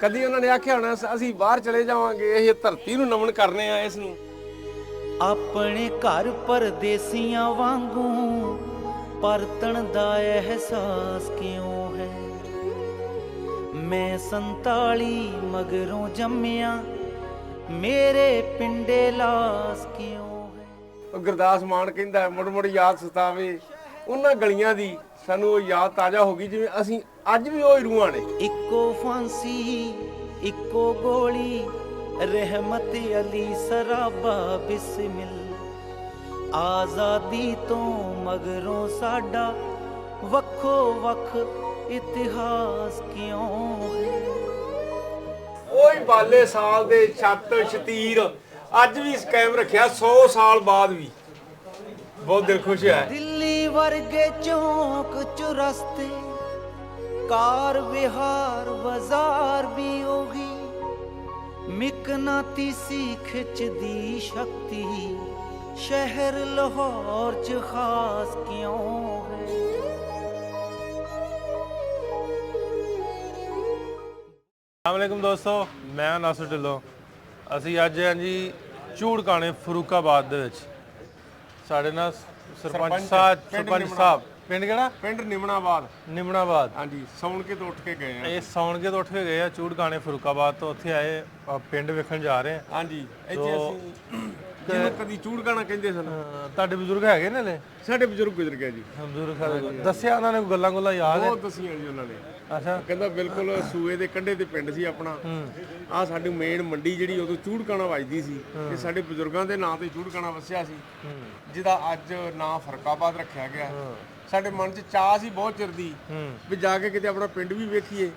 ਕਦੀ ਉਹਨਾਂ ਨੇ ਆਖਿਆ ਹੋਣਾ ਅਸੀਂ ਬਾਹਰ ਚਲੇ ਜਾਵਾਂਗੇ, ਇਹ ਧਰਤੀ ਨੂੰ ਨਮਨ ਕਰਨੇ ਆ ਇਸ ਨੂੰ। ਆਪਣੇ ਘਰ ਪਰਦੇਸੀਆਂ ਵਾਂਗੂ ਪਰਤਣ ਦਾ ਅਹਿਸਾਸ ਕਿਉਂ ਹੈ। ਮੈਂ 47 ਮਗਰੋਂ ਜੰਮਿਆ, ਮੇਰੇ ਪਿੰਡੇ ਲਾਸ ਕਿਉਂ ਹੈ। ਗੁਰਦਾਸ ਮਾਨ ਕਹਿੰਦਾ ਮੁੜ ਮੁੜ ਯਾਦ ਸਤਾਵੇ ਉਹਨਾਂ ਗਲੀਆਂ ਦੀ, ਸਾਨੂੰ ਉਹ ਯਾਦ ਤਾਜ਼ਾ ਹੋ ਗਈ ਜਿਵੇਂ ਅਸੀਂ ਅੱਜ ਵੀ ਉਹ ਰੂਹਾਂ ਨੇ। ਇੱਕੋ ਫਾਂਸੀ ਇੱਕੋ ਗੋਲੀ, ਰਹਿਮਤ ਅਲੀ ਸਰਾਬਾ ਬਿਸਮਿਲ। ਆਜ਼ਾਦੀ ਤੋਂ ਮਗਰੋਂ ਸਾਡਾ ਵੱਖੋ ਵੱਖ ਇਤਿਹਾਸ ਕਿਉਂ ਹੈ। ਉਹੀ ਬਾਲੇ ਸਾਲ ਦੇ ਛੱਤ ਸ਼ਤੀਰ ਅੱਜ ਵੀ ਕਾਇਮ ਰੱਖਿਆ 100 ਸਾਲ ਬਾਅਦ ਵੀ। ਬਹੁਤ ਦਿਲ ਖੁਸ਼ ਹੈ। ਦਿੱਲੀ ਵਰਗੇ ਚੌਂਕ ਚੁਰਸਤੇ, ਕਾਰ ਵਿਹਾਰ ਬਾਜ਼ਾਰ ਵੀ ਉਹੀ, ਮਿਕਨਾਤੀਸੀ ਖਿੱਚਦੀ ਸ਼ਕਤੀ ਸ਼ਹਿਰ ਲਾਹੌਰ ਚ ਖਾਸ ਕਿਉਂ ਹੈ। अस्सलामुअलैकुम दोस्तों, मैं नासर ढिल्लों। ਅਸੀਂ ਅੱਜ ਹਾਂ ਜੀ ਚੂੜਕਾਣੇ ਫਰੂਕਾਬਾਦ ਦੇ ਵਿੱਚ। ਸਾਡੇ ਨਾਲ ਸਰਪੰਚ ਸਾਹਿਬ ਪਿੰਡ ਕਿਹੜਾ? ਪਿੰਡ ਨਿਮਣਾਬਾਦ। ਨਿਮਣਾਬਾਦ, ਹਾਂਜੀ, ਸੌਣਕੇ ਤੋਂ ਉੱਠ ਕੇ ਗਏ ਆ। ਇਹ ਸੌਣਕੇ ਤੋਂ ਉੱਠ ਕੇ ਗਏ ਆ ਚੂੜਕਾਣੇ ਫਰੂਕਾਬਾਦ ਤੋਂ। ਉੱਥੇ ਆਏ ਪਿੰਡ ਵੇਖਣ ਜਾ ਰਹੇ ਆ। ਹਾਂਜੀ, ਇੱਥੇ ਅਸੀਂ ਜਿਹਨੂੰ ਕਦੀ ਚੂੜਕਾਣਾ ਕਹਿੰਦੇ ਸਨ। ਤੁਹਾਡੇ ਬਜ਼ੁਰਗ ਹੈਗੇ ਨੇ ਲੈ? ਸਾਡੇ ਬਜ਼ੁਰਗ ਗੁਜ਼ਰ ਗਏ ਜੀ। ਬਜ਼ੁਰਗ ਦੱਸਿਆ ਉਹਨਾਂ ਨੇ, ਗੱਲਾਂ ਗੁੱਲਾਂ ਯਾਦ ਹੈ? ਬਹੁਤ ਦੱਸੀਆਂ ਜੀ ਉਹਨਾਂ ਨੇ। ਅੱਛਾ, ਕਹਿੰਦਾ ਬਿਲਕੁਲ ਸੂਏ ਦੇ ਕੰਢੇ ਤੇ ਪਿੰਡ ਸੀ ਆਪਣਾ। ਆਹ ਸਾਡੀ ਮੇਨ ਮੰਡੀ ਜਿਹੜੀ ਉਦੋਂ ਚੂੜਕਾਣਾ ਵੱਜਦੀ ਸੀ, ਇਹ ਸਾਡੇ ਬਜ਼ੁਰਗਾਂ ਦੇ ਨਾਂ ਤੇ ਚੂੜਕਾਣਾ ਵਸਿਆ ਸੀ, ਜਿਹਦਾ ਅੱਜ ਨਾਂ ਫਰਕਾਬਾਦ ਰੱਖਿਆ ਗਿਆ। ਸਾਡੇ ਮਨ 'ਚ ਚਾਹ ਸੀ ਬਹੁਤ ਚਿਰ ਦੀ ਵੀ ਜਾ ਕੇ ਕਿਤੇ ਆਪਣਾ ਪਿੰਡ ਵੀ ਵੇਖੀਏ।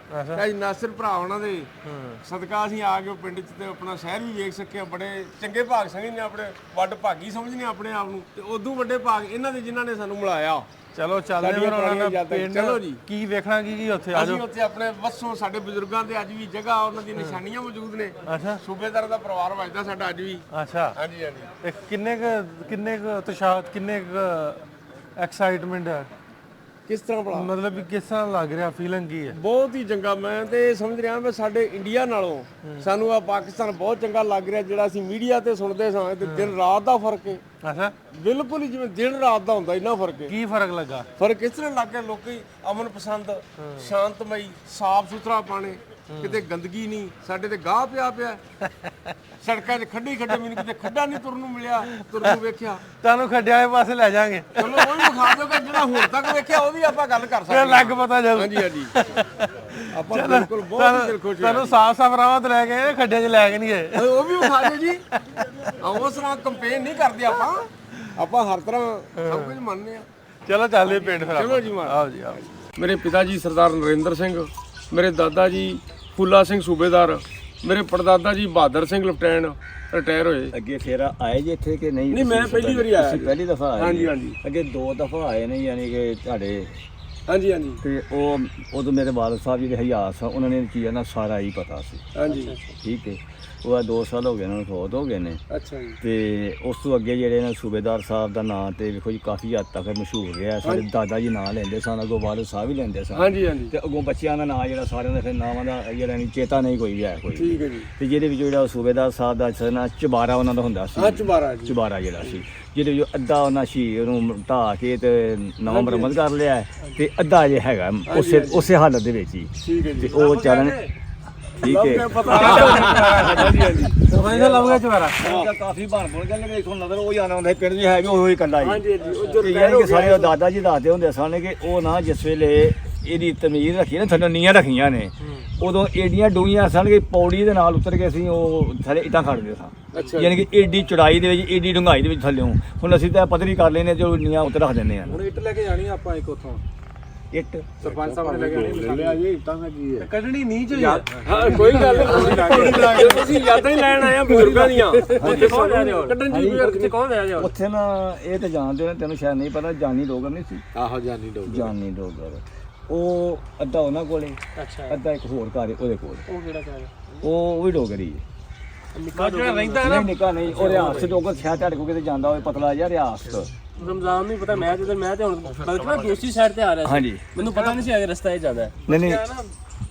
ਅੱਜ ਨਾਸਰ ਭਰਾ ਉਹਨਾਂ ਦੇ ਸਦਕਾ ਅਸੀਂ ਆ ਕੇ ਪਿੰਡ 'ਚ ਤੇ ਆਪਣਾ ਸ਼ਹਿਰ ਵੀ ਵੇਖ ਸਕੇ। ਬੜੇ ਚੰਗੇ ਭਾਗ ਸਮਝਦੇ, ਆਪਣੇ ਵੱਡ ਭਾਗੀ ਸਮਝਦੇ ਆਪਣੇ ਆਪ ਨੂੰ, ਤੇ ਉਦੋਂ ਵੱਡੇ ਭਾਗ ਇਹਨਾਂ ਦੇ ਜਿਨ੍ਹਾਂ ਨੇ ਸਾਨੂੰ ਮਿਲਾਇਆ। ਚਲੋ ਚੱਲਦੇ ਫਿਰ ਉਹਨਾਂ ਦਾ ਪਿੰਡ। ਚਲੋ ਜੀ, ਕੀ ਵੇਖਣਾ ਕੀ ਉੱਥੇ? ਆਜੋ। ਅਸੀਂ ਉੱਥੇ ਆਪਣੇ ਵਸੋਂ ਸਾਡੇ ਬਜ਼ੁਰਗਾਂ ਦੇ ਅੱਜ ਵੀ ਜਗ੍ਹਾ, ਉਹਨਾਂ ਦੀ ਨਿਸ਼ਾਨੀਆਂ ਮੌਜੂਦ ਨੇ। ਅੱਛਾ, ਸੂਬੇਦਾਰ ਦਾ ਪਰਿਵਾਰ ਵੱਜਦਾ ਸਾਡਾ ਅੱਜ ਵੀ। ਅੱਛਾ, ਹਾਂਜੀ ਹਾਂਜੀ। ਤੇ ਕਿੰਨੇ ਕੁ ਉਤਸ਼ਾਹ, ਕਿੰਨੇ ਕੁ ਐਕਸਾਈਟਮੈਂਟ ਹੈ? ਕਿਸ ਤਰ੍ਹਾਂ ਭਲਾ? ਮਤਲਬ ਵੀ ਕਿਸ ਤਰ੍ਹਾਂ ਲੱਗ ਰਿਹਾ, ਫੀਲਿੰਗ ਕੀ ਹੈ? ਬਹੁਤ ਹੀ ਚੰਗਾ। ਮੈਂ ਤੇ ਸਮਝ ਰਿਹਾ ਵੀ ਸਾਡੇ ਇੰਡੀਆ ਨਾਲੋਂ ਸਾਨੂੰ ਆ ਪਾਕਿਸਤਾਨ ਬਹੁਤ ਚੰਗਾ ਲੱਗ ਰਿਹਾ। ਜਿਹੜਾ ਅਸੀਂ ਮੀਡੀਆ ਤੇ ਸੁਣਦੇ ਸਾਂ ਤੇ ਦਿਨ ਰਾਤ ਦਾ ਫਰਕ ਹੈ। ਅੱਛਾ, ਬਿਲਕੁਲ ਹੀ ਜਿਵੇਂ ਦਿਨ ਰਾਤ ਦਾ ਹੁੰਦਾ, ਇੰਨਾ ਫਰਕ ਹੈ। ਕੀ ਫਰਕ ਲੱਗਾ? ਫਰਕ ਇਸ ਤਰ੍ਹਾਂ ਲੱਗ ਗਿਆ, ਲੋਕੀ ਅਮਨ ਪਸੰਦ, ਸ਼ਾਂਤਮਈ, ਸਾਫ ਸੁਥਰਾ ਪਾਣੇ, ਕਿਤੇ ਗੰਦਗੀ ਨਹੀਂ। ਸਾਡੇ ਤੇ ਗਾਹ ਪਿਆ ਸੜਕਾਂ 'ਚ ਖੱਡੇ ਮੈਨੂੰ ਕਿਤੇ ਖੱਡਾ ਨਹੀਂ ਤੁਰਨ ਨੂੰ ਮਿਲਿਆ, ਤੁਰਨ ਨੂੰ ਵੇਖਿਆ। ਤੁਹਾਨੂੰ ਖੱਡਿਆਂ ਵਾਲੇ ਪਾਸੇ ਲੈ ਜਾਾਂਗੇ। ਚਲੋ ਉਹ ਵੀ ਵਿਖਾ ਦਿਓਗਾ, ਜਿਹੜਾ ਹੁਣ ਤੱਕ ਵੇਖਿਆ ਉਹਦੀ ਆਪਾਂ ਗੱਲ ਕਰ ਸਕਦੇ ਫਿਰ ਲੱਗ ਪਤਾ ਜਾਊ। ਹਾਂਜੀ ਹਾਂਜੀ, ਆਪਾਂ ਬਿਲਕੁਲ ਬਹੁਤ ਦਿਲ ਖੁਸ਼ ਤੁਹਾਨੂੰ ਸਾਫ਼ ਰਾਹਾਂ ਤੇ ਲੈ ਕੇ ਖੱਡਿਆਂ 'ਚ ਲੈ ਕੇ ਨਹੀਂ ਗਏ। ਉਹ ਵੀ ਵਿਖਾ ਦਿਓ ਜੀ। ਉਸ ਤਰ੍ਹਾਂ ਕੰਪੇਨ ਨਹੀਂ ਕਰਦੇ ਆਪਾਂ ਹਰ ਤਰ੍ਹਾਂ ਸਭ ਕੁਝ ਮੰਨਦੇ ਆ। ਚਲੋ ਚੱਲਦੇ ਪਿੰਡ ਫਿਰ। ਚਲੋ ਜੀ, ਆਓ ਜੀ ਆਓ। ਮੇਰੇ ਪਿਤਾ ਜੀ ਸਰਦਾਰ ਨਰਿੰਦਰ ਸਿੰਘ, ਮੇਰੇ ਦਾਦਾ ਜੀ ਫੂਲਾ ਸਿੰਘ ਸੂਬੇਦਾਰ, ਮੇਰੇ ਪੜਦਾਦਾ ਜੀ ਬਹਾਦਰ ਸਿੰਘ ਲੈਫਟੀਨੈਂਟ ਰਿਟਾਇਰ ਹੋਏ। ਅੱਗੇ ਫੇਰ ਆਏ ਜੀ ਇੱਥੇ ਕਿ ਨਹੀਂ? ਨਹੀਂ, ਮੈਂ ਪਹਿਲੀ ਵਾਰੀ ਆਇਆ। ਤੁਸੀਂ ਪਹਿਲੀ ਦਫਾ ਆਏ? ਹਾਂਜੀ ਹਾਂਜੀ ਅੱਗੇ 2 ਦਫਾ ਆਏ ਨੇ, ਯਾਨੀ ਕਿ ਤੁਹਾਡੇ। ਹਾਂਜੀ ਹਾਂਜੀ। ਤੇ ਉਦੋਂ ਮੇਰੇ ਵਾਲਦ ਸਾਹਿਬ ਜਿਹੜੇ ਹਯਾਤ ਆ, ਉਹਨਾਂ ਨੇ ਚੀਜ਼ਾਂ ਦਾ ਸਾਰਾ ਹੀ ਪਤਾ ਸੀ। ਹਾਂਜੀ, ਠੀਕ ਹੈ। ਉਹ 2 ਸਾਲ ਹੋ ਗਏ ਉਹਨਾਂ ਨੂੰ, ਫੌਤ ਹੋ ਗਏ ਨੇ। ਅੱਛਾ ਜੀ। ਤੇ ਉਸ ਤੋਂ ਅੱਗੇ ਜਿਹੜੇ ਨੇ ਸੂਬੇਦਾਰ ਸਾਹਿਬ ਦਾ ਨਾਂ ਤੇ ਵੇਖੋ ਜੀ ਕਾਫੀ ਹੱਦ ਤੱਕ ਮਸ਼ਹੂਰ ਰਿਹਾ। ਸਾਡੇ ਦਾਦਾ ਜੀ ਨਾਂ ਲੈਂਦੇ ਸਨ, ਅੱਗੋਂ ਵਾਲਦ ਸਾਹਿਬ ਵੀ ਲੈਂਦੇ ਸਨ। ਹਾਂਜੀ ਹਾਂਜੀ। ਤੇ ਅੱਗੋਂ ਬੱਚਿਆਂ ਦਾ ਨਾਂ ਜਿਹੜਾ ਸਾਰਿਆਂ ਦਾ ਫਿਰ ਨਾਵਾਂ ਦਾ ਜਿਹੜਾ ਨਹੀਂ ਚੇਤਾ ਨਹੀਂ ਕੋਈ ਵੀ ਹੈ ਕੋਈ। ਠੀਕ ਹੈ ਜੀ। ਤੇ ਜਿਹਦੇ ਵਿੱਚ ਜਿਹੜਾ ਸੂਬੇਦਾਰ ਸਾਹਿਬ ਦਾ ਨਾਂ ਚਬਾਰਾ ਉਹਨਾਂ ਦਾ ਹੁੰਦਾ ਸੀ। ਚਬਾਰਾ ਜੀ, ਚੁਬਾਰਾ ਜਿਹੜਾ ਸੀ, ਜਿਹਦੇ ਵਿੱਚ ਅੱਧਾ ਉਹਨਾਂ ਸ਼ਹੀਦ ਨੂੰ ਢਾਹ ਕੇ ਤੇ ਨਵਾਂ ਬਰਾਮਦ ਕਰ ਲਿਆ, ਤੇ ਅੱਧਾ ਜੇ ਹੈਗਾ ਉਸੇ ਹਾਲਤ ਦੇ ਵਿੱਚ ਹੀ। ਠੀਕ ਹੈ ਜੀ। ਤੇ ਉਹ ਚੱਲਣ ਠੀਕ ਹੈ। ਹਾਂਜੀ ਹਾਂਜੀ। ਸਰਪੰਚ ਲੱਭ ਗਿਆ ਚਵਾਰਾ। ਕਾਫੀ ਬਣ ਗਏ ਨੇ, ਇਥੋਂ ਨਜ਼ਰ ਉਹ ਜਾਣਾ ਹੁੰਦਾ ਪਿੰਡ ਵੀ ਹੈ ਵੀ ਉਹ ਹੀ ਇਕੱਲਾ ਹੀ। ਹਾਂਜੀ ਹਾਂਜੀ। ਉਹ ਜੋ ਯਾਨੀ ਕਿ ਸਾਡੇ ਦਾਦਾ ਜੀ ਦੱਸਦੇ ਹੁੰਦੇ ਸਨ ਕਿ ਉਹ ਨਾ ਜਿਸ ਵੇਲੇ ਇਹਦੀ ਤਮੀਜ਼ ਰੱਖੀ ਨਾ, ਥੱਲੇ ਨੀਆਂ ਰੱਖੀਆਂ ਨੇ, ਉਦੋਂ ਏਡੀਆਂ ਡੂਈਆਂ ਸਨ ਕਿ ਪੌੜੀ ਦੇ ਨਾਲ ਉਤਰ ਕੇ ਅਸੀਂ ਉਹ ਥੱਲੇ ਇੱਟਾਂ ਖੜਦੇ ਸਾਂ। ਯਾਨੀ ਕਿ ਏਡੀ ਚੜਾਈ ਦੇ ਵਿੱਚ, ਏਡੀ ਡੂੰਘਾਈ ਦੇ ਵਿੱਚ ਥੱਲਿਓਂ। ਹੁਣ ਅਸੀਂ ਤਾਂ ਪੱਧਰੀ ਕਰ ਲੈਨੇ, ਜੋ ਨੀਆਂ ਉੱਤੇ ਰੱਖ ਦਿੰਦੇ ਆ। ਹੁਣ ਇੱਟ ਲੈ ਕੇ ਜਾਣੀ ਆਪਾਂ ਇੱਕ ਉੱਥੋਂ। ਇੱਟ ਸਰਪੰਚ ਸਾਹਿਬ ਨੇ ਲੈ ਕੇ ਲਿਆ ਜੀ, ਇੱਟਾਂ ਦਾ ਕੀ ਹੈ? ਕੱਢਣੀ ਨਹੀਂ ਚਾਹੀਏ। ਹਾਂ, ਕੋਈ ਗੱਲ ਨਹੀਂ। ਤੁਸੀਂ ਯਾਦਾਂ ਹੀ ਲੈਣ ਆਏ ਆ ਬਜ਼ੁਰਗਾਂ ਦੀਆਂ। ਕੱਢਣ ਦੀ ਕੋਈ ਕੌਣ ਆ ਜਾ? ਉੱਥੇ ਨਾ ਇਹ ਤੇ ਜਾਣਦੇ ਨੇ, ਤੈਨੂੰ ਸ਼ਾਇਦ ਨਹੀਂ ਪਤਾ, ਜਾਨੀ ਡੋਗਰ ਨਹੀਂ ਸੀ? ਆਹੋ, ਜਾਨੀ ਡੋਗਰ। ਜਾਨੀ ਡੋਗਰ ਉਹ ਅੱਧਾ ਉਹਨਾਂ ਕੋਲੇ, ਅੱਧਾ ਇੱਕ ਹੋਰ ਘਰ ਉਹਦੇ ਕੋਲ। ਉਹ ਕਿਹੜਾ ਘਰ? ਉਹ ਵੀ ਡੋਗਰੀ ਹੈ। ਨਿੱਕਾ ਜਿਹੜਾ ਰਹਿੰਦਾ ਨਹੀਂ ਨਿੱਕਾ ਨਹੀਂ, ਉਹ ਰਿਆਸਤ ਡੋਗਰ ਸ਼ਾਇਦ ਤੁਹਾਡੇ ਕੋਲ ਕਿਤੇ ਜਾਂਦਾ ਹੋਵੇ, ਪਤਲਾ ਜਿਹਾ ਰਿਆਸਤ। ਰਮਜ਼ਾਨ ਨੂੰ ਪਤਾ, ਮੈਂ ਤੇ ਹੁਣ ਬਲਕਿ ਮੈਂ ਦੂਸਰੀ ਸਾਈਡ ਤੇ ਆ ਰਿਹਾ ਸੀ। ਹਾਂਜੀ, ਮੈਨੂੰ ਪਤਾ ਨਹੀਂ ਸੀ ਅਗਰ ਰਸਤਾ ਇਹ ਜ਼ਿਆਦਾ ਹੈ। ਨਹੀਂ ਨਹੀਂ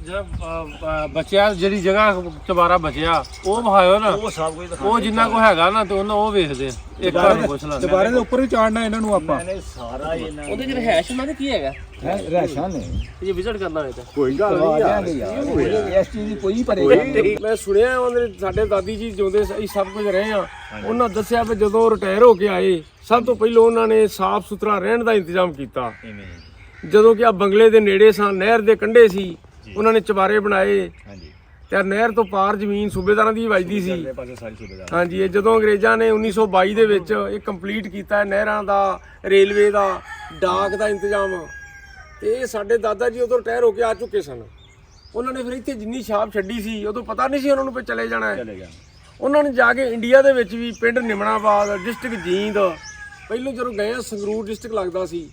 ਜਿਹੜਾ ਬਚਿਆ ਜਿਹੜੀ ਜਗ੍ਹਾ ਚਵਾਰਾ ਬਚਿਆ ਉਹ ਵਿਖਾਇਓ ਨਾ, ਉਹ ਸਭ ਕੁਝ ਉਹ ਜਿੰਨਾ ਕੋ ਹੈਗਾ ਨਾ ਤੇ ਉਹਨਾਂ ਉਹ ਵੇਖਦੇ ਆ। ਇੱਕ ਘਰ ਨੂੰ ਪੁੱਛ ਲੈਂਦੇ ਦੁਬਾਰੇ ਦੇ ਉੱਪਰ ਵੀ ਚਾੜਨਾ ਇਹਨਾਂ ਨੂੰ ਆਪਾਂ। ਮੈਨੇ ਸਾਰਾ ਇਹਨਾਂ ਉਹਦੇ ਜਿਹੜੇ ਹੈਸ਼ ਉਹਨਾਂ ਦੇ ਕੀ ਹੈਗਾ ਹੈ ਰਹਿਸ਼ਾਂ ਨੇ ਜੇ ਵਿਜ਼ਿਟ ਕਰਨਾ ਹੋਵੇ ਤਾਂ ਕੋਈ ਗੱਲ ਨਹੀਂ ਯਾਰ ਇਸ ਚੀਜ਼ ਦੀ ਕੋਈ ਪਰੇਸ਼ਾਨੀ ਮੈਂ ਸੁਣਿਆ ਉਹਨਾਂ ਦੇ ਸਾਡੇ ਦਾਦੀ ਜੀ ਜਿਉਂਦੇ ਅਸੀਂ ਸਭ ਕੁਝ ਰਹੇ ਆ, ਉਹਨਾਂ ਦੱਸਿਆ ਵੀ ਜਦੋਂ ਰਿਟਾਇਰ ਹੋ ਕੇ ਆਏ ਸਭ ਤੋਂ ਪਹਿਲਾਂ ਉਹਨਾਂ ਨੇ ਸਾਫ਼ ਸੁਥਰਾ ਰਹਿਣ ਦਾ ਇੰਤਜ਼ਾਮ ਕੀਤਾ। ਜਦੋਂ ਕਿ ਆ ਬੰਗਲੇ ਦੇ ਨੇੜੇ ਸਾਂ, ਨਹਿਰ ਦੇ ਕੰਢੇ ਸੀ, ਉਹਨਾਂ ਨੇ ਚਬਾਰੇ ਬਣਾਏ। ਹਾਂਜੀ ਤੇ ਨਹਿਰ ਤੋਂ ਪਾਰ ਜ਼ਮੀਨ ਸੂਬੇਦਾਰਾਂ ਦੀ ਵੱਜਦੀ ਸੀ। ਪਾਸੇ ਸਾਰੀ ਸੁਵਿਧਾ ਹਾਂਜੀ, ਇਹ ਜਦੋਂ ਅੰਗਰੇਜ਼ਾਂ ਨੇ 1922 ਦੇ ਵਿੱਚ ਇਹ ਕੰਪਲੀਟ ਕੀਤਾ, ਨਹਿਰਾਂ ਦਾ, ਰੇਲਵੇ ਦਾ, ਡਾਕ ਦਾ ਇੰਤਜ਼ਾਮ, ਤੇ ਇਹ ਸਾਡੇ ਦਾਦਾ ਜੀ ਉਦੋਂ ਰਿਟਾਇਰ ਹੋ ਕੇ ਆ ਚੁੱਕੇ ਸਨ। ਉਹਨਾਂ ਨੇ ਫਿਰ ਇੱਥੇ ਜਿੰਨੀ ਛਾਪ ਛੱਡੀ ਸੀ, ਉਦੋਂ ਪਤਾ ਨਹੀਂ ਸੀ ਉਹਨਾਂ ਨੂੰ ਵੀ ਚਲੇ ਜਾਣਾ ਹੈ। ਚਲੇ ਗਿਆ। ਉਹਨਾਂ ਨੇ ਜਾ ਕੇ ਇੰਡੀਆ ਦੇ ਵਿੱਚ ਵੀ ਪਿੰਡ ਨਿਮਣਾਬਾਦ, ਡਿਸਟ੍ਰਿਕਟ ਜੀਂਦ, ਪਹਿਲਾਂ ਜਦੋਂ ਗਏ ਆ ਸੰਗਰੂਰ ਡਿਸਟ੍ਰਿਕਟ ਲੱਗਦਾ ਸੀ,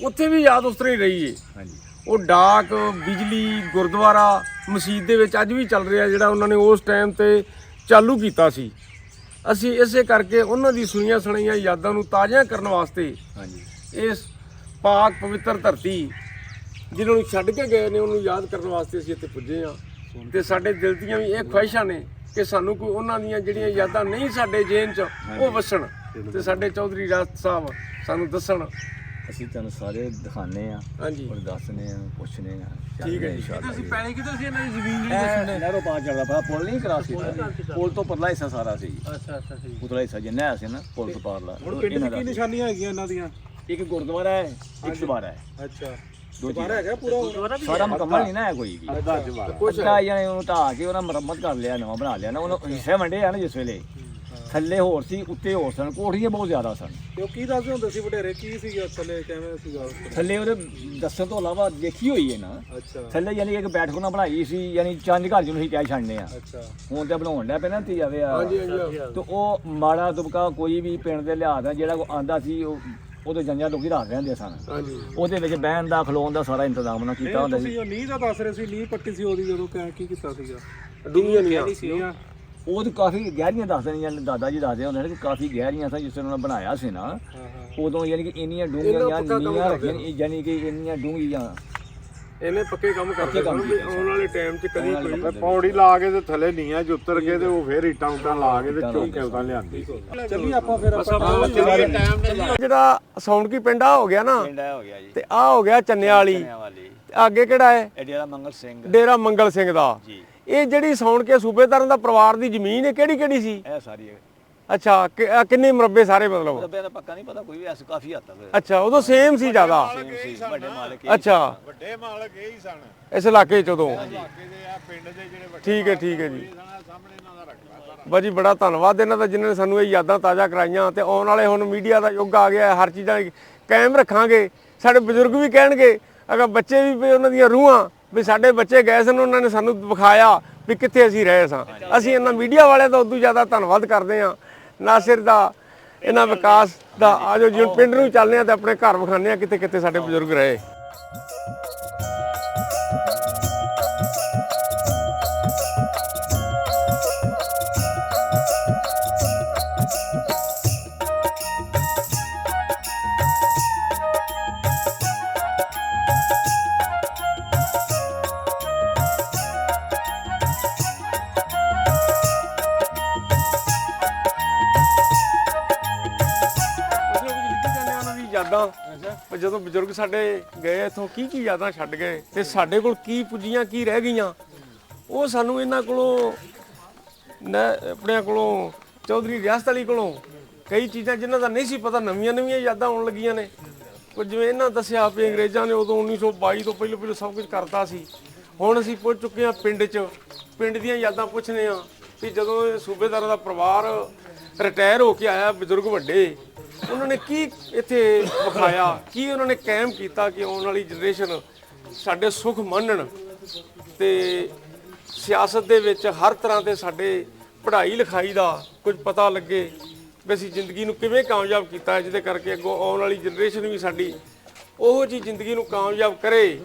ਉੱਥੇ ਵੀ ਯਾਦ ਉਸ ਤਰ੍ਹਾਂ ਹੀ ਰਹੀ ਏ। ਹਾਂਜੀ ਉਹ ਡਾਕ, ਬਿਜਲੀ, ਗੁਰਦੁਆਰਾ, ਮਸਜਿਦ ਦੇ ਵਿੱਚ ਅੱਜ ਵੀ ਚੱਲ ਰਿਹਾ, ਜਿਹੜਾ ਉਹਨਾਂ ਨੇ ਉਸ ਟਾਈਮ ਤੇ ਚਾਲੂ ਕੀਤਾ ਸੀ। ਅਸੀਂ ਇਸੇ ਕਰਕੇ ਉਹਨਾਂ ਦੀ ਸੁਣੀਆਂ ਸੁਣਾਈਆਂ ਯਾਦਾਂ ਨੂੰ ਤਾਜ਼ਾ ਕਰਨ ਵਾਸਤੇ ਹਾਂਜੀ ਇਸ ਪਾਕ ਪਵਿੱਤਰ ਧਰਤੀ ਜਿਹਨਾਂ ਨੂੰ ਛੱਡ ਕੇ ਗਏ ਨੇ ਉਹਨੂੰ ਯਾਦ ਕਰਨ ਵਾਸਤੇ ਅਸੀਂ ਇੱਥੇ ਪੁੱਜੇ ਹਾਂ। ਤੇ ਸਾਡੇ ਦਿਲ ਦੀਆਂ ਵੀ ਇਹ ਖੁਆਇਸ਼ਾਂ ਨੇ ਕਿ ਸਾਨੂੰ ਕੋਈ ਉਹਨਾਂ ਦੀਆਂ ਜਿਹੜੀਆਂ ਯਾਦਾਂ ਨਹੀਂ ਸਾਡੇ ਜੇਨ 'ਚ ਉਹ ਵਸਣ, ਤੇ ਸਾਡੇ ਚੌਧਰੀ ਰਾਜ ਸਾਹਿਬ ਸਾਨੂੰ ਦੱਸਣ। ਅਸੀਂ ਤੁਹਾਨੂੰ ਸਾਰੇ ਦਿਖਾਣੇ ਆ ਹਾਂਜੀ ਔਰ ਦੱਸਣੇ ਆ, ਪੁੱਛਣੇ ਆ। ਠੀਕ ਹੈ ਜੀ। ਤੁਸੀਂ ਪੈਣੀ ਕਿੱਧਰ ਸੀ ਇਹਨਾਂ ਦੀ ਜ਼ਮੀਨ ਜਿਹੜੀ ਨਹਿਰੋਂ ਪਾਰ ਚੱਲਦਾ ਪਿਆ, ਪੁਲ ਨਹੀਂ ਕਰਾਸ ਕੀਤਾ, ਪੁਲ ਤੋਂ ਪਰਲਾ ਹਿੱਸਾ ਸਾਰਾ ਸੀ। ਅੱਛਾ ਅੱਛਾ ਠੀਕ। ਉਤਲਾ ਹਿੱਸਾ ਜਿੰਨਾ ਹੈ ਸੀ ਨਾ ਪੁਲ ਤੋਂ ਪਾਰਲਾ। ਹੁਣ ਪਿੰਡ ਦੀ ਕੀ ਨਿਸ਼ਾਨੀਆਂ ਹੈਗੀਆਂ ਇਹਨਾਂ ਦੀਆਂ? ਇੱਕ ਗੁਰਦੁਆਰਾ ਹੈ, ਇੱਕ ਚੁਬਾਰਾ ਹੈ। ਅੱਛਾ ਦੋ ਦੁਬਾਰਾ ਹੈਗਾ ਪੂਰਾ ਸਾਰਾ ਮੁਕੰਮਲ ਨਹੀਂ ਨਾ ਹੈ ਕੋਈ ਵੀ। ਕੁਛ ਆਇਆ ਉਹਨੂੰ ਢਾਹ ਕੇ ਉਹਨਾਂ ਮੁਰੰਮਤ ਕਰ ਲਿਆ, ਨਵਾਂ ਬਣਾ ਲਿਆ ਨਾ। ਉਹਨੂੰ ਹਿੱਸੇ ਵੰਡੇ ਆ ਨਾ ਜਿਸ ਵੇਲੇ, ਥੱਲੇ ਹੋਰ ਸੀ, ਉੱਤੇ ਹੋਰ ਸਨ, ਕੋਠੀਆਂ ਬਹੁਤ ਜ਼ਿਆਦਾ ਸਨ। ਤੇ ਉਹ ਕੀ ਦੱਸਦੇ ਹੁੰਦੇ ਸੀ ਵਡੇਰੇ, ਕੀ ਸੀਗਾ ਥੱਲੇ, ਕਿਵੇਂ ਸੀਗਾ? ਥੱਲੇ ਉਹਦੇ ਦੱਸਣ ਤੋਂ ਇਲਾਵਾ ਦੇਖੀ ਹੋਈ ਹੈ ਨਾ, ਅੱਛਾ ਥੱਲੇ ਯਾਨੀ ਇੱਕ ਬੈਠਕ ਬਣਾਈ ਸੀ, ਯਾਨੀ ਚੰਦ ਘਰ ਜਿਹਨੂੰ ਅਸੀਂ ਕਹਿ ਛੱਡਨੇ ਆ। ਅੱਛਾ ਹੁਣ ਤੇ ਬਣਾਉਣ ਡਿਆ ਪਹਿਲਾਂ ਤੀ ਜਾਵੇ ਆ। ਹਾਂਜੀ ਹਾਂਜੀ ਤੇ ਉਹ ਮਾੜਾ ਦੁਬਕਾ ਕੋਈ ਵੀ ਪਿੰਡ ਦੇ ਲਿਹਾਜ਼ ਦਾ ਜਿਹੜਾ ਕੋ ਆਂਦਾ ਸੀ, ਉਹ ਉਹਦੇ ਜੰਜਾਂ ਲੋਕੀ ਰੱਖ ਰਹਿੰਦੇ ਸਨ। ਹਾਂਜੀ ਉਹਦੇ ਵਿੱਚ ਬਹਿਣ ਦਾ, ਖਲੋਣ ਦਾ ਸਾਰਾ ਇੰਤਜ਼ਾਮ ਉਹਨਾਂ ਕੀਤਾ ਹੁੰਦਾ ਸੀ। ਤੁਸੀਂ ਉਹ ਨੀਂਹ ਦਾ ਦੱਸ ਰਹੇ ਸੀ, ਨੀਂਹ ਪੱਟੀ ਸੀ ਉਹਦੀ, ਜਦੋਂ ਕੀ ਕੀਤਾ ਸੀਗਾ? ਡੂੰਘੀਆਂ ਨੀਆਂ ਸੀਗਾ ਉਹ ਤਾਂ ਕਾਫੀ ਗਹਿਰੀਆਂ ਦੱਸਦੇ ਨੇ, ਜਾਂ ਦਾਦਾ ਜੀ ਦੱਸਦੇ ਹੁੰਦੇ ਨੇ ਕਿ ਕਾਫੀ ਗਹਿਰੀਆਂ ਸਨ। ਜਿਸ ਤਰ੍ਹਾਂ ਉਹਨਾਂ ਬਣਾਇਆ ਸੀ ਨਾ, ਉਦੋਂ ਯਾਨੀ ਕਿ ਇੰਨੀਆਂ ਡੂੰਘੀਆਂ ਨੀਆਂ ਰੱਖੀਆਂ, ਯਾਨੀ ਕਿ ਇੰਨੀਆਂ ਡੂੰਘੀਆਂ। ਇਹਨੇ ਪੱਕੇ ਕੰਮ ਕਰਦੇ ਸਨ ਵੀ ਆਉਣ ਵਾਲੇ ਟਾਈਮ 'ਚ ਕਦੀ ਕੋਈ ਪੌੜੀ ਲਾ ਕੇ ਤੇ ਥੱਲੇ ਨੀਆਂ 'ਚ ਉਤਰ ਕੇ ਤੇ ਉਹ ਫੇਰ ਇੱਟਾਂ ਉੱਟਾਂ ਲਾ ਕੇ ਤੇ ਚੌਂਕੇ ਉਤਾਂ ਲਿਆਂਦੀ। ਚੱਲੀ ਆਪਾਂ ਫਿਰ ਆਪਾਂ ਜਿਹੜਾ ਸੌਂਡਕੀ ਪਿੰਡ ਆ ਹੋ ਗਿਆ ਨਾ, ਪਿੰਡਾ ਹੋ ਗਿਆ ਜੀ, ਤੇ ਆ ਹੋ ਗਿਆ ਚੰਨਿਆਂ ਵਾਲੀ, ਵਾਲੀ ਤੇ ਅੱਗੇ ਕਿਹੜਾ ਹੈ? ਇਹ ਡੇਰਾ ਮੰਗਲ ਸਿੰਘ ਡੇਰਾ ਮੰਗਲ ਸਿੰਘ ਦਾ। ਜੀ। ਇਹ ਜਿਹੜੀ ਸੌਂਡਕੇ ਸੂਬੇਦਾਰਾਂ ਦਾ ਪਰਿਵਾਰ ਦੀ ਜ਼ਮੀਨ ਹੈ, ਕਿਹੜੀ ਕਿਹੜੀ ਸੀ? ਇਹ ਸਾਰੀ ਅੱਛਾ, ਕਿੰਨੇ ਮੁਰੱਬੇ ਸਾਰੇ ਮਤਲਬ? ਰੱਬੇ ਦਾ ਪੱਕਾ ਨਹੀਂ ਪਤਾ, ਕੋਈ ਵੀ ਐਸਾ ਕਾਫੀ ਹੱਦ ਤੱਕ ਅੱਛਾ, ਉਦੋਂ ਸੇਮ ਸੀ ਜ਼ਿਆਦਾ। ਵੱਡੇ ਮਾਲਕ ਅੱਛਾ, ਵੱਡੇ ਮਾਲਕ ਇਹ ਹੀ ਸਨ ਇਸ ਇਲਾਕੇ 'ਚ ਉਦੋਂ। ਇਲਾਕੇ ਦੇ ਆ ਪਿੰਡ ਦੇ ਜਿਹੜੇ ਵੱਡੇ ਠੀਕ ਹੈ ਠੀਕ ਹੈ ਜੀ। ਸਾਹਮਣੇ ਇਹਨਾਂ ਦਾ ਰਕਬਾ ਸਾਰਾ। ਬਾਜੀ ਬੜਾ ਧੰਨਵਾਦ ਇਹਨਾਂ ਦਾ ਜਿਨ੍ਹਾਂ ਨੇ ਸਾਨੂੰ ਇਹ ਯਾਦਾਂ ਤਾਜ਼ਾ ਕਰਾਈਆਂ। ਤੇ ਆਉਣ ਵਾਲੇ ਹੁਣ ਮੀਡੀਆ ਦਾ ਯੁੱਗ ਆ ਗਿਆ, ਹਰ ਚੀਜ਼ਾਂ ਕਾਇਮ ਰੱਖਾਂਗੇ। ਸਾਡੇ ਬਜ਼ੁਰਗ ਵੀ ਕਹਿਣਗੇ, ਅਗਰ ਬੱਚੇ ਵੀ ਉਹਨਾਂ ਦੀਆਂ ਰੂਹਾਂ ਵੀ ਸਾਡੇ ਬੱਚੇ ਗਏ ਸਨ, ਉਹਨਾਂ ਨੇ ਸਾਨੂੰ ਵਿਖਾਇਆ ਵੀ ਕਿੱਥੇ ਅਸੀਂ ਰਹੇ ਸਾਂ। ਅਸੀਂ ਇਹਨਾਂ ਮੀਡੀਆ ਵਾਲਿਆਂ ਦਾ ਉਦੋਂ ਜ਼ਿਆਦਾ ਧੰਨਵਾਦ ਕਰਦੇ ਹਾਂ, ਨਾਸਿਰ ਦਾ, ਇਹਨਾਂ ਵਿਕਾਸ ਦਾ। ਆਜੋ ਜੀ ਹੁਣ ਪਿੰਡ ਨੂੰ ਚੱਲਦੇ ਹਾਂ ਤੇ ਆਪਣੇ ਘਰ ਵਿਖਾਉਂਦੇ ਹਾਂ ਕਿੱਥੇ ਕਿੱਥੇ ਸਾਡੇ ਬਜ਼ੁਰਗ ਰਹੇ। ਯਾਦਾਂ ਪਰ ਜਦੋਂ ਬਜ਼ੁਰਗ ਸਾਡੇ ਗਏ ਇੱਥੋਂ ਕੀ ਕੀ ਯਾਦਾਂ ਛੱਡ ਗਏ, ਤੇ ਸਾਡੇ ਕੋਲ ਕੀ ਪੁੱਜੀਆਂ ਕੀ ਰਹਿ ਗਈਆਂ, ਉਹ ਸਾਨੂੰ ਇਹਨਾਂ ਕੋਲੋਂ ਆਪਣੇ ਕੋਲੋਂ ਚੌਧਰੀ ਰਿਆਸਤ ਅਲੀ ਕੋਲੋਂ ਕਈ ਚੀਜ਼ਾਂ ਜਿਨ੍ਹਾਂ ਦਾ ਨਹੀਂ ਸੀ ਪਤਾ, ਨਵੀਆਂ ਨਵੀਆਂ ਯਾਦਾਂ ਆਉਣ ਲੱਗੀਆਂ ਨੇ। ਕੁਝ ਜਿਵੇਂ ਇਹਨਾਂ ਦੱਸਿਆ ਵੀ ਅੰਗਰੇਜ਼ਾਂ ਨੇ ਉਦੋਂ 1922 ਤੋਂ ਪਹਿਲਾਂ ਸਭ ਕੁਝ ਕਰਤਾ ਸੀ। ਹੁਣ ਅਸੀਂ ਪੁੱਜ ਚੁੱਕੇ ਹਾਂ ਪਿੰਡ 'ਚ, ਪਿੰਡ ਦੀਆਂ ਯਾਦਾਂ ਪੁੱਛਦੇ ਹਾਂ ਵੀ ਜਦੋਂ ਇਹ ਸੂਬੇਦਾਰਾਂ ਦਾ ਪਰਿਵਾਰ ਰਿਟਾਇਰ ਹੋ ਕੇ ਆਇਆ, ਬਜ਼ੁਰਗ ਵੱਡੇ, ਉਹਨਾਂ ਨੇ ਕੀ ਇੱਥੇ ਵਿਖਾਇਆ, ਕੀ ਉਹਨਾਂ ਨੇ ਕਾਇਮ ਕੀਤਾ ਕਿ ਆਉਣ ਵਾਲੀ ਜਨਰੇਸ਼ਨ ਸਾਡੇ ਸੁੱਖ ਮੰਨਣ। ਤੇ ਸਿਆਸਤ ਦੇ ਵਿੱਚ ਹਰ ਤਰ੍ਹਾਂ ਦੇ ਸਾਡੇ ਪੜ੍ਹਾਈ ਲਿਖਾਈ ਦਾ ਕੁਝ ਪਤਾ ਲੱਗੇ ਵੀ ਅਸੀਂ ਜ਼ਿੰਦਗੀ ਨੂੰ ਕਿਵੇਂ ਕਾਮਯਾਬ ਕੀਤਾ, ਜਿਹਦੇ ਕਰਕੇ ਅੱਗੋਂ ਆਉਣ ਵਾਲੀ ਜਨਰੇਸ਼ਨ ਵੀ ਸਾਡੀ ਉਹੋ ਜਿਹੀ ਜ਼ਿੰਦਗੀ ਨੂੰ ਕਾਮਯਾਬ ਕਰੇ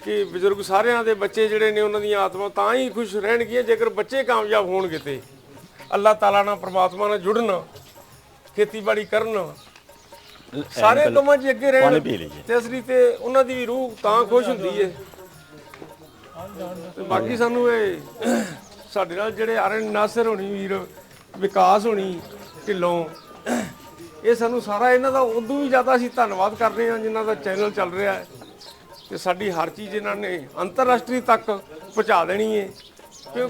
ਕਿ ਬਜ਼ੁਰਗ ਸਾਰਿਆਂ ਦੇ ਬੱਚੇ ਜਿਹੜੇ ਨੇ ਉਹਨਾਂ ਦੀਆਂ ਆਤਮਾ ਤਾਂ ਹੀ ਖੁਸ਼ ਰਹਿਣਗੀਆਂ ਜੇਕਰ ਬੱਚੇ ਕਾਮਯਾਬ ਹੋਣਗੇ ਤੇ ਅੱਲਾਹ ਤਾਲਾ ਨਾਲ, ਪ੍ਰਮਾਤਮਾ ਨਾਲ ਜੁੜਨ, ਖੇਤੀਬਾੜੀ ਕਰਨ, ਸਾਰੇ ਕੰਮਾਂ 'ਚ ਅੱਗੇ ਰਹਿਣ। ਤੇ ਅਸਲੀ ਤੇ ਉਹਨਾਂ ਦੀ ਵੀ ਰੂਹ ਤਾਂ ਖੁਸ਼ ਹੁੰਦੀ ਹੈ। ਤੇ ਬਾਕੀ ਸਾਨੂੰ ਇਹ ਸਾਡੇ ਨਾਲ ਜਿਹੜੇ ਆ ਰਹੇ ਨਾਸਰ ਹੋਣੀ ਵੀਰ, ਵਿਕਾਸ ਹੋਣੀ ਢਿੱਲੋਂ, ਇਹ ਸਾਨੂੰ ਸਾਰਾ ਇਹਨਾਂ ਦਾ ਉਦੋਂ ਵੀ ਜ਼ਿਆਦਾ ਅਸੀਂ ਧੰਨਵਾਦ ਕਰਦੇ ਹਾਂ ਜਿਨ੍ਹਾਂ ਦਾ ਚੈਨਲ ਚੱਲ ਰਿਹਾ ਹੈ ਤੇ ਸਾਡੀ ਹਰ ਚੀਜ਼ ਇਹਨਾਂ ਨੇ ਅੰਤਰਰਾਸ਼ਟਰੀ ਤੱਕ ਪਹੁੰਚਾ ਦੇਣੀ ਹੈ। ਕਿ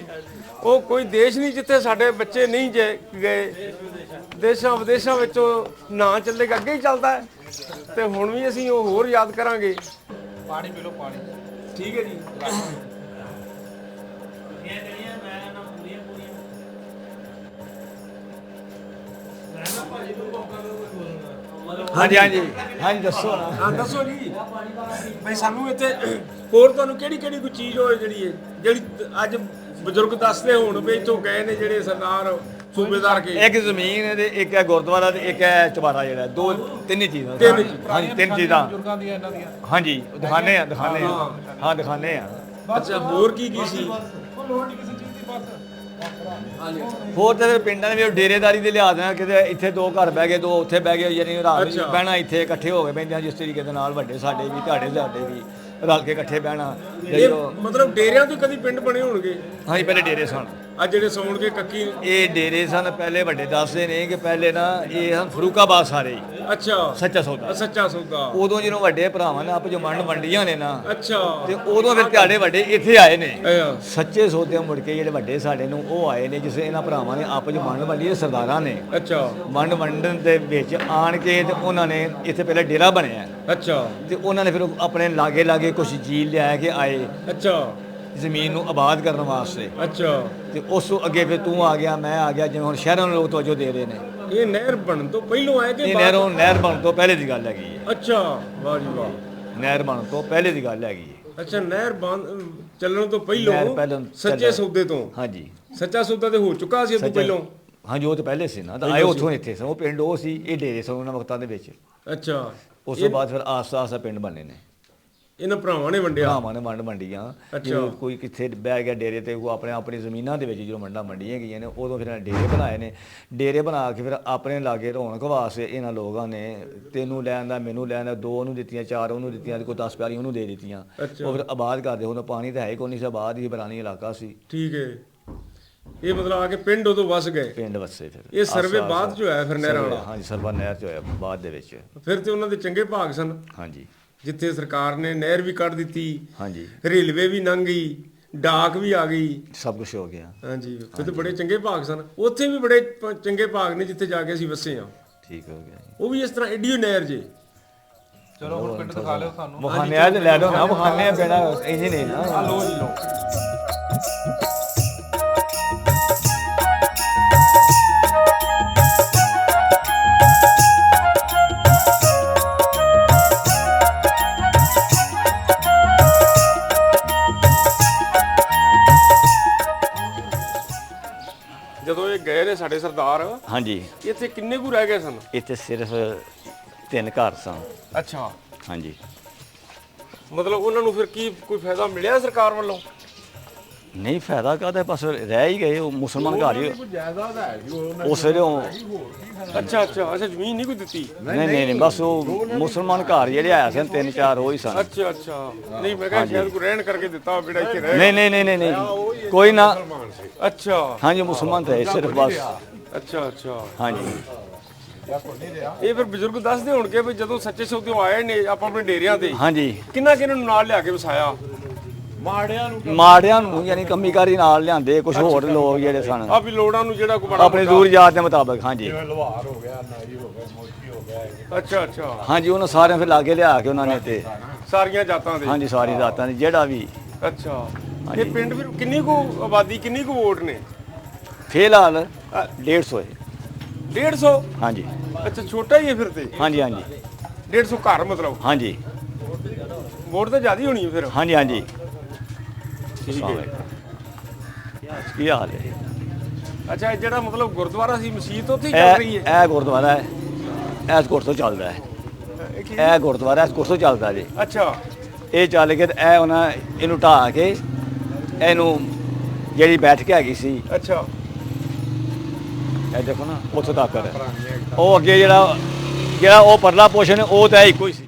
ਉਹ ਕੋਈ ਦੇਸ਼ ਨਹੀਂ ਜਿੱਥੇ ਸਾਡੇ ਬੱਚੇ ਨਹੀਂ ਗਏ, ਦੇਸ਼ਾਂ ਵਿਦੇਸ਼ਾਂ ਵਿੱਚ ਉਹ ਨਾਂ ਚੱਲੇਗਾ, ਅੱਗੇ ਹੀ ਚੱਲਦਾ ਹੈ ਤੇ ਹੁਣ ਵੀ ਅਸੀਂ ਉਹ ਹੋਰ ਯਾਦ ਕਰਾਂਗੇ। ਪਾਣੀ ਪੀ ਲਓ ਪਾਣੀ। ਠੀਕ ਹੈ ਜੀ। ਹਾਂਜੀ ਹਾਂਜੀ ਹਾਂਜੀ ਦੱਸੋ ਨਾ। ਹਾਂ ਦੱਸੋ ਜੀ ਬਈ ਸਾਨੂੰ ਇੱਥੇ ਹੋਰ ਤੁਹਾਨੂੰ ਕਿਹੜੀ ਕਿਹੜੀ ਕੋਈ ਚੀਜ਼ ਹੋਏ ਜਿਹੜੀ ਅੱਜ ਬਜ਼ੁਰਗ ਦੱਸਦੇ ਹੋਣ ਵੀ ਇੱਥੋਂ ਗਏ ਨੇ ਜਿਹੜੇ ਸਰਦਾਰ ਸੂਬੇਦਾਰ ਕੇ। ਇੱਕ ਜ਼ਮੀਨ ਹੈ ਤੇ ਇੱਕ ਹੈ ਗੁਰਦੁਆਰਾ ਤੇ ਇੱਕ ਹੈ ਚੁਬਾਰਾ, ਜਿਹੜਾ ਦੋ ਤਿੰਨ ਹੀ ਚੀਜ਼ਾਂ। ਹਾਂਜੀ ਤਿੰਨ ਚੀਜ਼ਾਂ ਬਜ਼ੁਰਗਾਂ ਦੀਆਂ ਇਹਨਾਂ ਦੀਆਂ। ਹਾਂਜੀ ਦਿਖਾਣੇ ਆ ਹਾਂ ਦਿਖਾਣੇ ਆ। ਅੱਛਾ ਹੋਰ ਕੀ ਕੀ ਸੀ? ਹੋਰ ਤੇ ਫਿਰ ਪਿੰਡਾਂ ਦੇ ਵੀ ਡੇਰੇਦਾਰੀ ਦੇ ਲਿਹਾਜ਼ ਨਾਲ ਕਿਤੇ ਇੱਥੇ ਦੋ ਘਰ ਬਹਿ ਗਏ, ਦੋ ਉੱਥੇ ਬਹਿ ਗਏ, ਯਾਨੀ ਰਾਤ ਨੂੰ ਬਹਿਣਾ ਇੱਥੇ ਇਕੱਠੇ ਹੋ ਕੇ ਬਹਿੰਦੇ ਆ, ਜਿਸ ਤਰੀਕੇ ਦੇ ਨਾਲ ਵੱਡੇ ਸਾਡੇ ਵੀ ਤੁਹਾਡੇ ਵੀ ਰਲ ਕੇ ਇਕੱਠੇ ਬਹਿਣਾ। ਇਹ ਮਤਲਬ ਡੇਰਿਆਂ ਤੋਂ ਕਦੀ ਪਿੰਡ ਬਣੇ ਹੋਣਗੇ? ਹਾਂਜੀ ਪਹਿਲੇ ਡੇਰੇ ਸਨ। ਆ ਜਿਹੜੇ ਸੌਣਗੇ ਕੱਕੀ ਇਹ ਡੇਰੇ ਸਨ ਪਹਿਲੇ, ਵੱਡੇ ਦੱਸਦੇ ਨੇ ਕਿ ਪਹਿਲੇ ਨਾ ਇਹ ਹਨ ਫਰੂਕਾਬਾਦ ਸਾਰੇ ਹੀ। ਅੱਛਾ ਸੱਚਾ ਸੌਦਾ। ਸੱਚਾ ਸੌਦਾ। ਉਦੋਂ ਜਦੋਂ ਵੱਡੇ ਭਰਾਵਾਂ ਨੇ ਆਪ ਜੋ ਮੰਡੀਆਂ ਨੇ ਨਾ, ਅੱਛਾ ਤੇ ਉਦੋਂ ਫਿਰ ਤੁਹਾਡੇ ਵੱਡੇ ਇੱਥੇ ਆਏ ਨੇ। ਅੱਛਾ ਸੱਚੇ ਸੌਦੇ ਮੁੜ ਕੇ ਜਿਹੜੇ ਵੱਡੇ ਸਾਡੇ ਨੂੰ ਉਹ ਆਏ ਨੇ, ਜਿਸ ਇਹਨਾਂ ਭਰਾਵਾਂ ਨੇ ਆਪ ਜੋ ਮੰਡ ਵੰਡੀ, ਸਰਦਾਰਾਂ ਨੇ ਅੱਛਾ ਮੰਡ ਵੰਡਣ ਦੇ ਵਿੱਚ ਆਣ ਕੇ ਤੇ ਉਹਨਾਂ ਨੇ ਇੱਥੇ ਪਹਿਲੇ ਡੇਰਾ ਬਣਿਆ ਅੱਛਾ ਤੇ ਉਹਨਾਂ ਨੇ ਫਿਰ ਆਪਣੇ ਲਾਗੇ ਕੁਝ ਜੀ ਲਿਆ ਕੇ ਆਏ ਅੱਛਾ ਜ਼ਮੀਨ ਨੂੰ ਆਬਾਦ ਕਰਨ ਵਾਸਤੇ। ਅੱਛਾ ਤੇ ਉਸ ਤੋਂ ਅੱਗੇ ਫਿਰ ਤੂੰ ਆ ਗਿਆ, ਮੈਂ ਆ ਗਿਆ, ਜਿਵੇਂ ਹੁਣ ਸ਼ਹਿਰਾਂ ਨੂੰ ਲੋਕ ਤਵੱਜੋ ਦੇ ਰਹੇ ਨੇ। ਇਹ ਨਹਿਰ ਬਣਨ ਤੋਂ ਪਹਿਲੋਂ ਆਏ ਕਿ ਇਹ ਬਾਅਦ? ਨਹਿਰ ਬਣਨ ਤੋਂ ਪਹਿਲੇ ਦੀ ਗੱਲ ਹੈਗੀ ਹੈ। ਅੱਛਾ ਵਾਹ ਜੀ ਵਾਹ। ਨਹਿਰ ਬਣਨ ਤੋਂ ਪਹਿਲੇ ਦੀ ਗੱਲ ਹੈਗੀ ਹੈ। ਅੱਛਾ ਨਹਿਰ ਚੱਲਣ ਤੋਂ ਨਹਿਰ ਪਹਿਲੋਂ ਪਹਿਲੋਂ ਸੱਚੇ ਚੱਲਿਆ। ਸੌਦੇ ਤੋਂ। ਹਾਂਜੀ ਸੱਚਾ ਸੌਦਾ ਤੇ ਹੋ ਚੁੱਕਾ ਸੀ ਉਹ ਤੋਂ ਪਹਿਲੋਂ। ਹਾਂਜੀ ਉਹ ਤਾਂ ਪਹਿਲੇ ਸੀ ਨਾ, ਤਾਂ ਆਏ ਉੱਥੋਂ ਇੱਥੇ ਸਨ, ਉਹ ਪਿੰਡ ਉਹ ਸੀ, ਇਹ ਡੇਰੇ ਸਨ ਉਹਨਾਂ ਵਕਤਾਂ ਦੇ ਵਿੱਚ। ਅੱਛਾ ਉਸ ਤੋਂ ਬਾਅਦ ਫਿਰ ਆਸਤਾ ਪਿੰਡ ਬਣੇ ਨੇ, ਇਹਨਾਂ ਭਰਾਵਾਂ ਨੇ ਵੰਡਿਆ। ਭਰਾਵਾਂ ਨੇ ਵੰਡੀਆਂ। ਜਦੋਂ ਕੋਈ ਕਿੱਥੇ ਬਹਿ ਗਿਆ ਡੇਰੇ ਤੇ, ਉਹ ਆਪਣੀ ਜ਼ਮੀਨਾਂ ਦੇ ਵਿੱਚ ਜਦੋਂ ਵੰਡੀਆਂ ਗਈਆਂ ਨੇ, ਉਦੋਂ ਫਿਰ ਇਹਨਾਂ ਡੇਰੇ ਬਣਾਏ ਨੇ। ਡੇਰੇ ਬਣਾ ਕੇ ਫਿਰ ਆਪਣੇ ਲਾਗੇ ਰੌਣਕ ਵਾਸਤੇ ਇਹਨਾਂ ਲੋਕਾਂ ਨੇ ਤੈਨੂੰ ਲੈਣ ਦਾ, ਮੈਨੂੰ ਲੈਣ ਦਾ, ਦੋ ਉਹਨੂੰ ਦਿੱਤੀਆਂ, ਚਾਰ ਉਹਨੂੰ ਦਿੱਤੀਆਂ, ਕੋਈ 10 ਪਿਆਰੀ ਉਹਨੂੰ ਦੇ ਦਿੱਤੀਆਂ। ਉਹ ਫਿਰ ਆਬਾਦ ਕਰਦੇ। ਹੁਣ ਪਾਣੀ ਤਾਂ ਹੈ ਕੋਈ ਨਹੀਂ ਸੀ, ਆਬਾਦ ਹੀ ਬਰਾਨੀ ਇਲਾਕਾ ਸੀ। ਠੀਕ ਹੈ। ਇਹ ਮਤਲਬ ਆ ਕੇ ਪਿੰਡ ਉਦੋਂ ਵਸ ਗਏ। ਪਿੰਡ ਵਸੇ ਫਿਰ। ਇਹ ਸਰਵੇ ਬਾਅਦ ਚ ਹੋਇਆ ਫਿਰ ਨਹਿਰਾਂ ਵਾਲਾ? ਹਾਂਜੀ ਸਰਵਾ ਨਹਿਰ ਚ ਹੋਇਆ ਬਾਅਦ ਦੇ ਵਿੱਚ। ਫਿਰ ਤੇ ਉਹਨਾਂ ਦੇ ਚੰਗੇ ਭਾਗ ਸਨ। ਹਾਂਜੀ ਜਿੱਥੇ ਸਰਕਾਰ ਨੇ ਨਹਿਰ ਵੀ ਕੱਢ ਦਿੱਤੀ, ਹਾਂਜੀ ਰੇਲਵੇ ਵੀ ਲੰਘ ਗਈ, ਡਾਕ ਵੀ ਆ ਗਈ, ਸਭ ਕੁਝ ਹੋ ਗਿਆ। ਹਾਂਜੀ ਉੱਥੇ ਤੇ ਬੜੇ ਚੰਗੇ ਭਾਗ ਸਨ। ਉੱਥੇ ਵੀ ਬੜੇ ਚੰਗੇ ਭਾਗ ਨੇ ਜਿੱਥੇ ਜਾ ਕੇ ਅਸੀਂ ਵਸੇ ਆ। ਠੀਕ ਹੋ ਗਿਆ ਜੀ। ਉਹ ਵੀ ਇਸ ਤਰ੍ਹਾਂ ਏਡੀ ਨਹਿਰ ਜੇ। ਚਲੋ ਹੁਣ ਪਿੰਡ ਦਿਖਾ ਲਿਓ ਸਾਨੂੰ। ਬਖਾਨੇ ਆ ਤੇ ਲੈ ਲਓ ਨਾ, ਬਖਾਨੇ ਆ ਬੇੜਾ ਇੰਜ ਨਹੀਂ ਨਾ। ਲੋ ਜੀ ਲੋ। ਜਦੋਂ ਇਹ ਗਏ ਨੇ ਸਾਡੇ ਸਰਦਾਰ, ਹਾਂਜੀ ਇੱਥੇ ਕਿੰਨੇ ਕੁ ਰਹਿ ਗਏ ਸਨ? ਇੱਥੇ ਸਿਰਫ 3 ਘਰ ਸਨ। ਅੱਛਾ ਹਾਂਜੀ ਮਤਲਬ ਉਹਨਾਂ ਨੂੰ ਫਿਰ ਕੀ ਕੋਈ ਫਾਇਦਾ ਮਿਲਿਆ ਸਰਕਾਰ ਵੱਲੋਂ? ਨਹੀਂ ਫਾਇਦਾ ਕਾਹਦਾ, ਬਸ ਰਹਿ ਹੀ ਗਏ। ਉਹ ਮੁਸਲਮਾਨ ਘਰ ਹੀ ਉਸ ਵੇਲੇ ਅੱਛਾ ਅੱਛਾ ਅੱਛਾ ਜ਼ਮੀਨ ਨਹੀਂ ਕੋਈ ਦਿੱਤੀ? ਨਹੀਂ ਬਸ ਉਹ ਮੁਸਲਮਾਨ ਘਰ ਜਿਹੜੇ ਆਇਆ ਸਨ 3-4 ਉਹ ਹੀ ਸਨ। ਅੱਛਾ ਅੱਛਾ ਨਹੀਂ ਮੈਂ ਕਿਹਾ ਸ਼ਾਇਦ ਕੋਈ ਰਹਿਣ ਕਰਕੇ ਦਿੱਤਾ ਹੋਵੇ ਜਿਹੜਾ ਇੱਥੇ ਰਹਿ। ਨਹੀਂ ਕੋਈ ਨਾ। ਅੱਛਾ ਹਾਂਜੀ ਮੁਸਲਮਾਨ ਤਾਂ ਹੈ ਸਿਰਫ ਬਸ। ਅੱਛਾ ਅੱਛਾ ਹਾਂਜੀ ਇਹ ਫਿਰ ਬਜ਼ੁਰਗ ਦੱਸਦੇ ਹੋਣਗੇ ਵੀ ਜਦੋਂ ਸੱਚੇ ਸੌਦਿਓਂ ਆਏ ਨੇ ਆਪਾਂ ਆਪਣੇ ਡੇਰਿਆਂ ਤੇ, ਹਾਂਜੀ ਕਿੰਨਾ ਕਿਹਨਾਂ ਨੂੰ ਨਾਲ ਲਿਆ ਕੇ ਵਸਾਇਆ? ਮਾੜਿਆਂ ਨੂੰ ਯਾਨੀ ਕੰਮੀਕਾਰੀ ਨਾਲ ਲਿਆਂਦੇ, ਕੁਝ ਹੋਰ ਲੋਕ ਜਿਹੜੇ ਸਨ ਆ ਵੀ ਲੋੜਾਂ ਨੂੰ ਜਿਹੜਾ ਕੋਈ ਬੜਾ ਆਪਣੇ ਜ਼ਰੂਰੀਆਤ ਦੇ ਮੁਤਾਬਕ। ਹਾਂਜੀ ਅੱਛਾ ਅੱਛਾ ਹਾਂਜੀ ਉਹਨਾਂ ਸਾਰਿਆਂ ਫਿਰ ਲਾਗੇ ਲਿਆ ਕੇ ਉਹਨਾਂ ਨੇ ਤੇ ਸਾਰੀਆਂ ਜਾਤਾਂ ਦੇ। ਹਾਂਜੀ ਸਾਰੀ ਰਾਤਾਂ ਦੀ ਜਿਹੜਾ ਵੀ। ਅੱਛਾ ਇਹ ਪਿੰਡ ਫਿਰ ਕਿੰਨੀ ਕੁ ਆਬਾਦੀ, ਕਿੰਨੀ ਕੁ ਵੋਟ ਨੇ? ਫਿਲਹਾਲ 150 ਹੈ। 150? ਹਾਂਜੀ ਅੱਛਾ ਛੋਟਾ ਹੀ ਹੈ ਫਿਰ ਤੇ। ਹਾਂਜੀ 150 ਘਰ ਮਤਲਬ? ਹਾਂਜੀ ਵੋਟ ਤਾਂ ਜ਼ਿਆਦਾ ਹੋਣੀ ਹੈ ਫਿਰ। ਹਾਂਜੀ ਠੀਕ ਹੈ। ਕੀ ਹਾਲ ਹੈ? ਅੱਛਾ ਇਹ ਜਿਹੜਾ ਮਤਲਬ ਗੁਰਦੁਆਰਾ ਸੀ, ਮਸਜਿਦ ਉੱਥੇ ਹੀ ਚੱਲ ਰਹੀ ਹੈ? ਇਹ ਗੁਰਦੁਆਰਾ ਹੈ, ਇਸ ਕੋਰਸ ਤੋਂ ਚੱਲਦਾ ਹੈ। ਇਹ ਗੁਰਦੁਆਰਾ ਇਸ ਕੋਰਸ ਤੋਂ ਚੱਲਦਾ ਜੀ। ਅੱਛਾ ਇਹ ਚੱਲ ਕੇ ਤੇ ਇਹ ਉਹਨਾਂ ਇਹਨੂੰ ਢਾਹ ਕੇ ਇਹਨੂੰ ਜਿਹੜੀ ਬੈਠ ਕੇ ਹੈਗੀ ਸੀ, ਅੱਛਾ ਇਹ ਦੇਖੋ ਨਾ ਉੱਥੋਂ ਤੱਕ ਹੈ। ਉਹ ਅੱਗੇ ਜਿਹੜਾ ਉਹ ਪਰਲਾ ਪੋਸ਼ਨ ਉਹ ਤਾਂ ਇੱਕੋ ਹੀ ਸੀ।